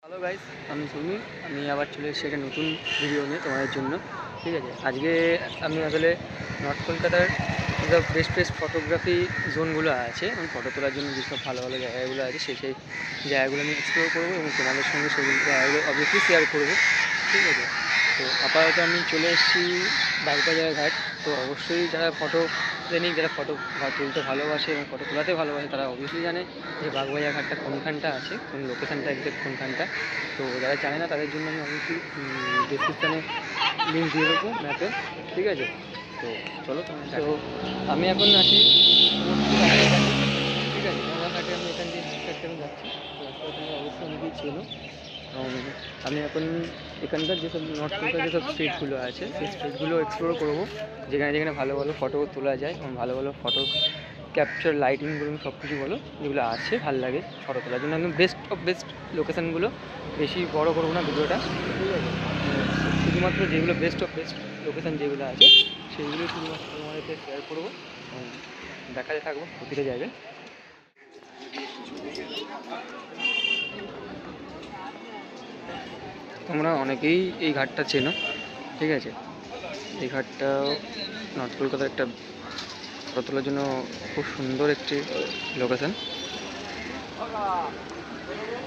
Hello guys, আমি সুমি। আমি আবার চলে এসেছি একটা নতুন ভিডিও নিয়ে তোমাদের জন্য। ঠিক আছে, আজকে আমি আসলে নর্থ কলকাতার যেসব বেস্ট বেস্ট ফটোগ্রাফি জোনগুলো আছে এবং ফটো তোলার জন্য যেসব ভালো ভালো জায়গাগুলো আছে সেই জায়গাগুলো আমি এক্সপ্লোর করবো এবং তোমাদের সঙ্গে সেগুলো জায়গাগুলো অবভিয়াসলি শেয়ার করবো। ঠিক আছে, তো আপাতত আমি চলে এসেছি বাগবাজার ঘাট। তো অবশ্যই যারা ফটো প্রেমিক, যারা ফটো তুলতে ভালোবাসে এবং ফটো তোলাতে ভালোবাসে, তারা অবভিয়াসলি জানে যে বাগবাজার ঘাটটা কোনখানটা আছে, কোন লোকেশানটা একজ্যাক্ট কোনখানটা। তো যারা জানে না তাদের জন্য আমি অবশ্যই ডিসক্রিপশানে লিঙ্ক দিয়ে দেবো ম্যাপে। ঠিক আছে, তো চলো তোমার। তো আমি এখন আছি গঙ্গাঘাটে। ঠিক আছে, গঙ্গাঘাটে আমি এখান দিয়ে হাঁটতে আমি যাচ্ছি। রাস্তাটা তুমি অবশ্যই অনেকেই চেনো। আমি এখন এখানকার যেসব নর্থ কলকাতার যেসব স্ট্রিটগুলো আছে সেই স্ট্রিটগুলো এক্সপ্লোর করবো, যেখানে যেখানে ভালো ভালো ফটো তোলা যায় এবং ভালো ভালো ফটো ক্যাপচার লাইটিং বলুন সব কিছু বলো যেগুলো আছে ভালো লাগে ফটো তোলার জন্য। একদম বেস্ট অফ বেস্ট লোকেশানগুলো, বেশি বড় করবো না ভিডিওটা। ঠিক আছে, শুধুমাত্র যেগুলো বেস্ট অফ বেস্ট লোকেশান যেগুলো আছে সেইগুলো শুধুমাত্র তোমাদেরকে শেয়ার করবো এবং দেখাতে থাকবো প্রতিটা জায়গায়। তোমরা অনেকেই এই ঘাটটা চেনো। ঠিক আছে, এই ঘাটটা নর্থ কলকাতার একটা ফটো তোলার জন্য খুব সুন্দর একটি লোকেশান।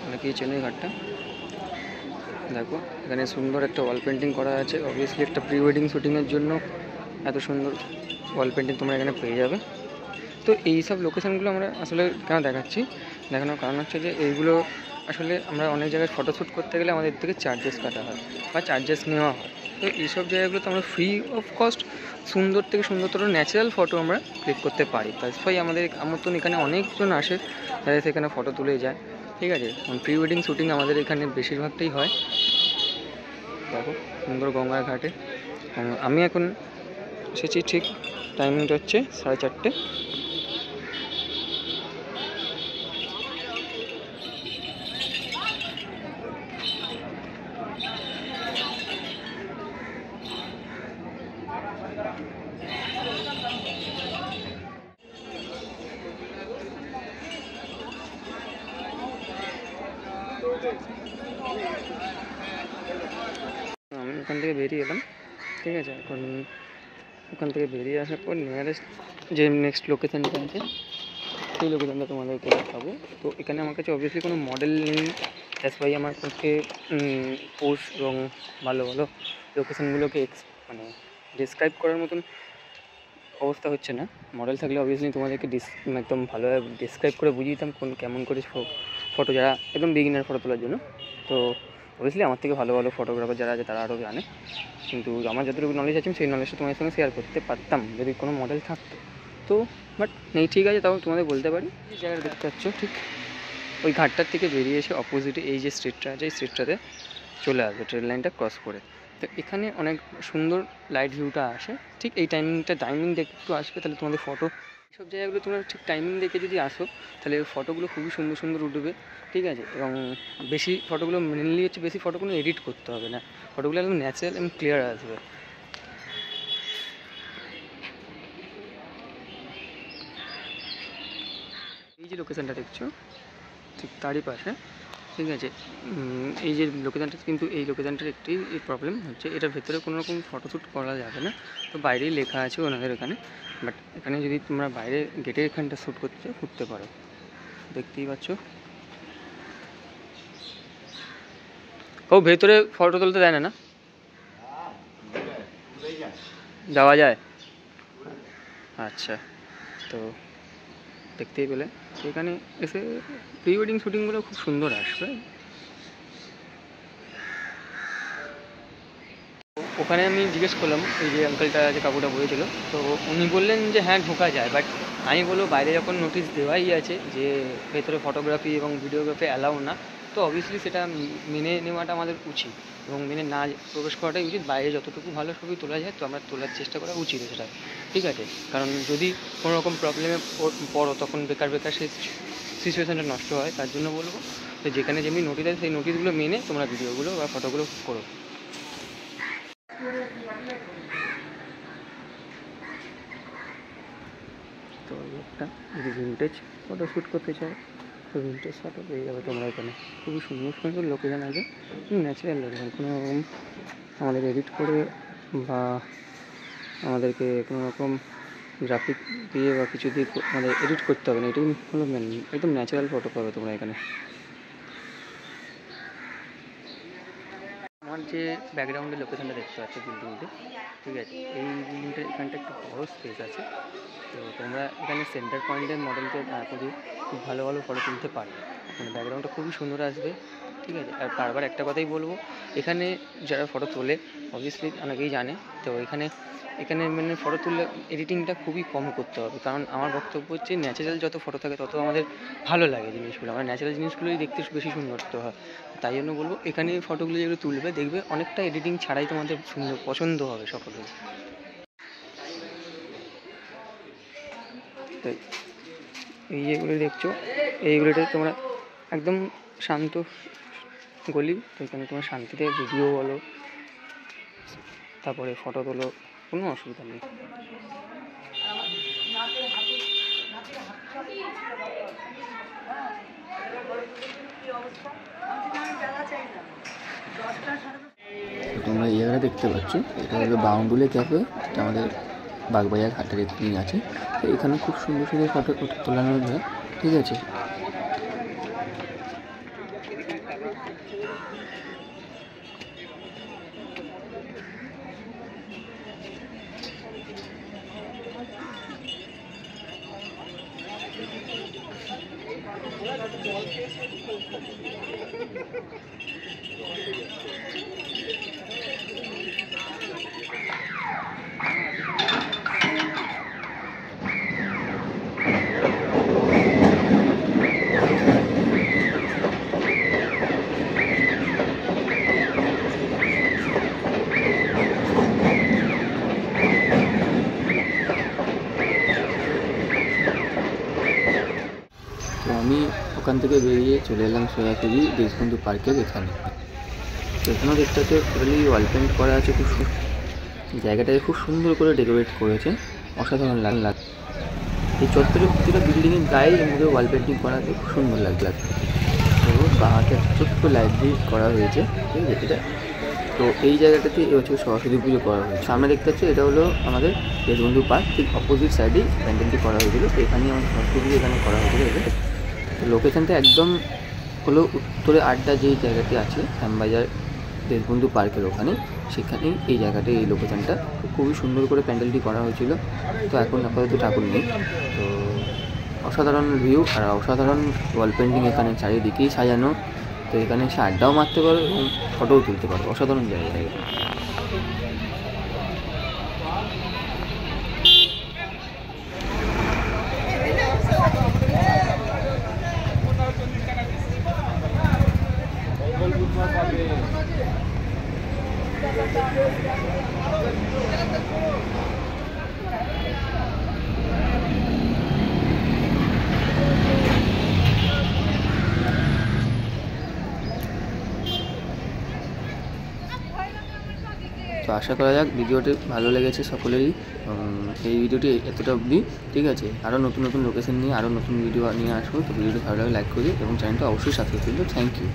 অনেকেই চেনো এই ঘাটটা। দেখো এখানে সুন্দর একটা ওয়াল পেন্টিং করা আছে, অবভিয়াসলি একটা প্রি ওয়েডিং শ্যুটিংয়ের জন্য এত সুন্দর ওয়াল পেন্টিং তোমরা এখানে পেয়ে যাবে। তো এই সব লোকেশানগুলো আমরা আসলে কেন দেখাচ্ছি, দেখানোর কারণ হচ্ছে যে এইগুলো আসলে আমরা অনেক জায়গায় ফটোশ্যুট করতে গেলে আমাদের থেকে চার্জেস কাটা হয় বা চার্জেস নেওয়া হয়। তো এইসব জায়গাগুলোতে আমরা ফ্রি অফ কস্ট সুন্দর থেকে সুন্দরতর ন্যাচারাল ফটো আমরা ক্লিক করতে পারি। তাই আমাদের মতন এখানে অনেকজন আসে যাদের সেখানে ফটো তুলে যায়। ঠিক আছে, প্রি ওয়েডিং শ্যুটিং আমাদের এখানে বেশিরভাগটাই হয়। দেখো সুন্দর গঙ্গার ঘাটে আমি এখন এসেছি। ঠিক টাইমিংটা হচ্ছে 4:30। আমি ওখান থেকে বেরিয়ে এলাম। ঠিক আছে, এখন ওখান থেকে বেরিয়ে আসার পর নিয়ারেস্ট যে নেক্সট লোকেশানটা আছে সেই লোকেশানটা তোমাদেরকে দেখাবো। তো এখানে আমার কাছে অবভিয়াসলি কোনো মডেল নেই, দ্যাটস ওয়াই আমার পক্ষে পোস্ট এবং ভালো ভালো লোকেশানগুলোকে মানে ডিসক্রাইব করার মতন অবস্থা হচ্ছে না। মডেল থাকলে অবভিয়াসলি তোমাদেরকে একদম ভালোভাবে ডিসক্রাইব করে বুঝিয়ে দিতাম কেমন করে ফটো, যারা একদম বিগিনার ফটো তোলার জন্য। তো অবভিয়াসলি আমার থেকে ভালো ভালো ফটোগ্রাফার যারা আছে তারা আরও জানে, কিন্তু আমার যতটুকু নলেজ আছে সেই নলেজটা তোমাদের সঙ্গে শেয়ার করতে পারতাম যদি কোনো মডেল থাকতো। তো বাট নেই, ঠিক আছে, তাও তোমাদের বলতে পারি। এই জায়গাটা দেখতে পাচ্ছ, ঠিক ওই ঘাটটার থেকে বেরিয়ে এসে অপোজিটে এই যে স্ট্রিটটা আছে এই স্ট্রিটটাতে চলে আসবে ট্রেন লাইনটা ক্রস করে। তো এখানে অনেক সুন্দর লাইট ভিউটা আসে। ঠিক এই টাইমিং দেখে একটু আসবে, তাহলে তোমাদের ফটো সব জায়গাগুলো তোমরা ঠিক টাইমিং দেখে যদি আসো তাহলে ফটোগুলো খুবই সুন্দর সুন্দর উঠবে। ঠিক আছে, এবং বেশি ফটোগুলো মেনলি হচ্ছে বেশি ফটোগুলো এডিট করতে হবে না, ফটোগুলো একদম ন্যাচারাল এবং ক্লিয়ার আসবে। এই যে লোকেশানটা দেখছো ঠিক তারই পাশে। ঠিক আছে, এই যে লোকেশানটা, কিন্তু এই লোকেশানটার একটি প্রবলেম হচ্ছে এটার ভেতরে কোনো রকম ফটোশ্যুট করা যাবে না। তো বাইরেই লেখা আছে ওনাদের এখানে, বাট এখানে যদি তোমরা বাইরে গেটের এখানটা শ্যুট করতে চাও করতে পারো। দেখতেই পাচ্ছ, ও ভেতরে ফটো তুলতে দেয় না, না যাওয়া যায়? আচ্ছা, তো দেখতেই পেলে এখানে এসে প্রি ওয়েডিং শ্যুটিংগুলো খুব সুন্দর আসবে। ওখানে আমি জিজ্ঞেস করলাম, এই যে আঙ্কেলটা যে কাকুটা বলেছিল, তো উনি বললেন যে হ্যাঁ ঢোকা যায়, বাট আমি বলবো বাইরে যখন নোটিশ দেওয়াই আছে যে ভেতরে ফটোগ্রাফি এবং ভিডিওগ্রাফি অ্যালাউ না, তো অবভিয়াসলি সেটা মেনে নেওয়াটা আমাদের উচিত এবং মেনে না প্রবেশ করাটাই উচিত। বাইরে যতটুকু ভালো ছবি তোলা যায় তো আমরা তোলার চেষ্টা করা উচিত সেটা। ঠিক আছে, কারণ যদি কোনো রকম প্রবলেমে পড়ো তখন বেকার সেই সিচুয়েশানটা নষ্ট হয়। তার জন্য বলবো যে যেখানে যেমনি নোটিশ আছে সেই নোটিশগুলো মেনে তোমরা ভিডিওগুলো বা ফটোগুলো করো। তো একটা যদি ভিন্টেজ ফটো শ্যুট করতে চায় ভিন্টেজ ফটো পেয়ে যাবে তোমরা এখানে। খুবই সুন্দর সুন্দর লোকেশান আছে, ন্যাচারাল লোকেশান, কোনো রকম আমাদের এডিট করে বা আমাদেরকে কোনো রকম গ্রাফিক দিয়ে বা কিছু দিয়ে আমাদের এডিট করতে হবে না। এটাই হলো মেন, একদম ন্যাচারাল ফটো পাবে তোমরা এখানে। আমার যে ব্যাকগ্রাউন্ডের লোকেশানটা দেখতে পাচ্ছ বিল্ডিংটি, ঠিক আছে, এই বিল্ডিংটার এখানটা একটু বড়ো স্পেস আছে। তো তোমরা এখানে সেন্টার পয়েন্টের মডেলকে করে খুব ভালো ভালো ফটো তুলতে পারবে। মানে ব্যাকগ্রাউন্ডটা খুবই সুন্দর আসবে, ঠিক আছে। আর বারবার একটা কথাই বলবো, এখানে যারা ফটো তোলে অবভিয়াসলি অনেকেই জানে, তো এখানে মানে ফটো তুললে এডিটিংটা খুবই কম করতে হবে, কারণ আমার বক্তব্য হচ্ছে ন্যাচারাল যত ফটো থাকে তত আমাদের ভালো লাগে জিনিসগুলো। আমার ন্যাচারাল জিনিসগুলোই দেখতে বেশি সুন্দর তো হয়। তাই জন্য বলবো এখানে ফটোগুলো যেগুলো তুলবে দেখবে অনেকটা এডিটিং ছাড়াই তোমাদের সুন্দর পছন্দ হবে সকলের। তো এই যেগুলো দেখছো এইগুলোতে তোমরা একদম শান্ত গলি, তো এখানে তোমার শান্তিতে ভিডিও বলো তারপরে ফটো তোলো, কোনো অসুবিধা নেই। তোমরা এই জায়গাটা দেখতে পাচ্ছ, এটা হলো বাউন্ডুলে ক্যাফে, এটা আমাদের বাগবাজার হাটের এখানেই আছে। তো এখানে খুব সুন্দর সুন্দর ফটো তোলানো যায়, ঠিক আছে। তো আমি ওখান থেকে বেরিয়ে চলে এলাম সোজাসুজি দেশবন্ধু পার্কের এখানে। তো এখানেও দেখতে হচ্ছে টোটালি ওয়াল পেন্ট করা আছে, খুব জায়গাটাকে খুব সুন্দর করে ডেকোরেট করেছে, অসাধারণ লাগে। এই চত্বরের প্রতিটা বিল্ডিংয়ের গায়ে এর মধ্যে ওয়াল পেন্টিং করা আছে, খুব সুন্দর লাগছে। তো বাহাতে ছোট্ট লাইব্রেরি করা হয়েছে, ঠিক আছে এটা। তো এই জায়গাটাতে হচ্ছে সরস্বতী পুজো করা হয়েছে। সামনে দেখতে পাচ্ছি এটা হলো আমাদের দেশবন্ধু পার্ক, ঠিক অপোজিট সাইডেই প্যান্ডেলটি করা হয়েছিল। তো এখানেই আমাদের সরস্বতী পুজো এখানে করা হয়েছিল। তো লোকেশানটা একদম হলো উত্তরে আড্ডা যেই জায়গাটি আছে শ্যামবাজার দেশবন্ধু পার্কের ওখানে, সেখানেই এই জায়গাটা, এই লোকেশানটা খুবই সুন্দর করে প্যান্ডেলটি করা হয়েছিল। তো এখন আপাতত ঠাকুর নেই। তো অসাধারণ ভিউ আর অসাধারণ ওয়াল পেন্টিং এখানে চারিদিকেই সাজানো। তো এখানে এসে আড্ডাও মারতে পারো এবং ফটোও তুলতে পারো, অসাধারণ জায়গা। তো আশা করা যাক ভিডিওটি ভালো লেগেছে সকলেরই। এই ভিডিওটি এতটা অবধি, ঠিক আছে। আরও নতুন নতুন লোকেশন নিয়ে আরও নতুন ভিডিও নিয়ে আসবো। তো ভিডিওটি ভালো লাগে লাইক করে এবং চ্যানেলটা অবশ্যই সাবস্ক্রাইব করবে। Thank you.